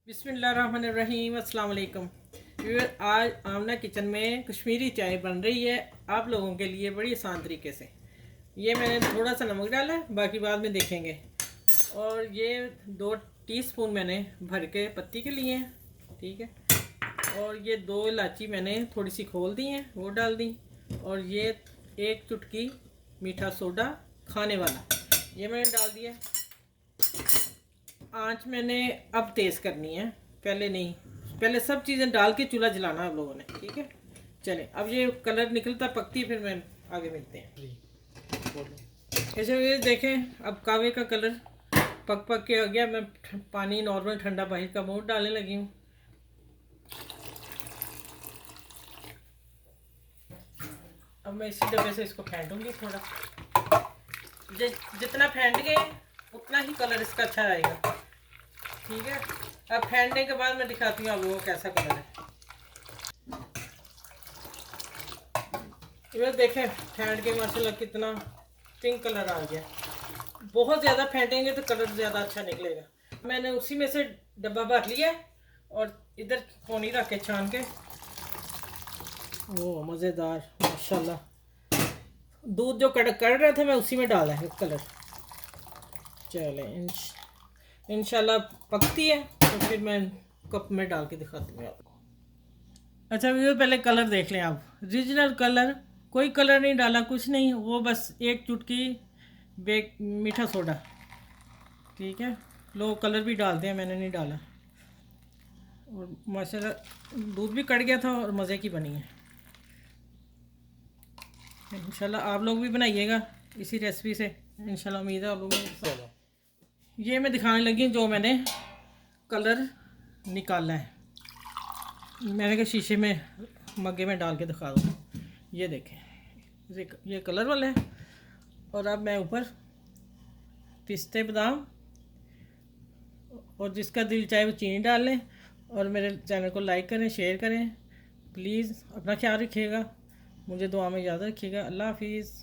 बिस्मिल्लाहिर्रहमानिर्रहीम अस्सलाम वालेकुम। आज आमना किचन में कश्मीरी चाय बन रही है आप लोगों के लिए बड़ी आसान तरीके से। ये मैंने थोड़ा सा नमक डाला है, बाकी बाद में देखेंगे। और ये 2 टीस्पून मैंने भर के पत्ती के लिए हैं, ठीक है। और ये 2 इलायची मैंने थोड़ी सी खोल दी हैं, वो डाल दी। और ये 1 चुटकी मीठा सोडा खाने वाला, ये मैंने डाल दिया। आंच मैंने अब तेज़ करनी है, पहले नहीं। पहले सब चीज़ें डाल के चूल्हा जलाना है आप लोगों ने, ठीक है। चलें, अब ये कलर निकलता पकती है, फिर मैं आगे मिलते हैं। ऐसे ये देखें, अब कावे का कलर पक पक के आ गया। मैं पानी नॉर्मल ठंडा बाहर का मुँह डालने लगी हूँ। अब मैं इसी डब्बे से इसको फेंटूंगी थोड़ा। जितना फेंट गए उतना ही कलर इसका अच्छा आएगा, ठीक है। अब फेंटने के बाद मैं दिखाती हूँ अब वो कैसा कलर है। ये देखें, फेंट के माशाल्लाह कितना पिंक कलर आ गया। बहुत ज़्यादा फेंटेंगे तो कलर ज़्यादा अच्छा निकलेगा। मैंने उसी में से डब्बा भर लिया और इधर पोनी रख के छान के, वो मज़ेदार माशाल्लाह दूध जो कड़ रहे थे मैं उसी में डाला है कलर। चलें, इंशाल्लाह पकती है तो फिर मैं कप में डाल के दिखाती हूँ आपको। अच्छा भैया, पहले कलर देख लें आप। रीजनल कलर, कोई कलर नहीं डाला, कुछ नहीं, वो बस 1 चुटकी मीठा सोडा, ठीक है। लोग कलर भी डालते हैं, मैंने नहीं डाला। और माशाल्लाह दूध भी कट गया था और मज़े की बनी है। इंशाल्लाह आप लोग भी बनाइएगा इसी रेसिपी से, इंशाल्लाह उम्मीद है आप लोगों को। ये मैं दिखाने लगी जो मैंने कलर निकाला है। मैंने कहा शीशे में मग्गे में डाल के दिखा दूँ। ये देखें, ये कलर वाला है। और अब मैं ऊपर पिस्ते बादाम, और जिसका दिल चाहे वो चीनी डाल लें। और मेरे चैनल को लाइक करें, शेयर करें प्लीज़। अपना ख्याल रखिएगा, मुझे दुआ में याद रखिएगा। अल्लाह हाफिज़।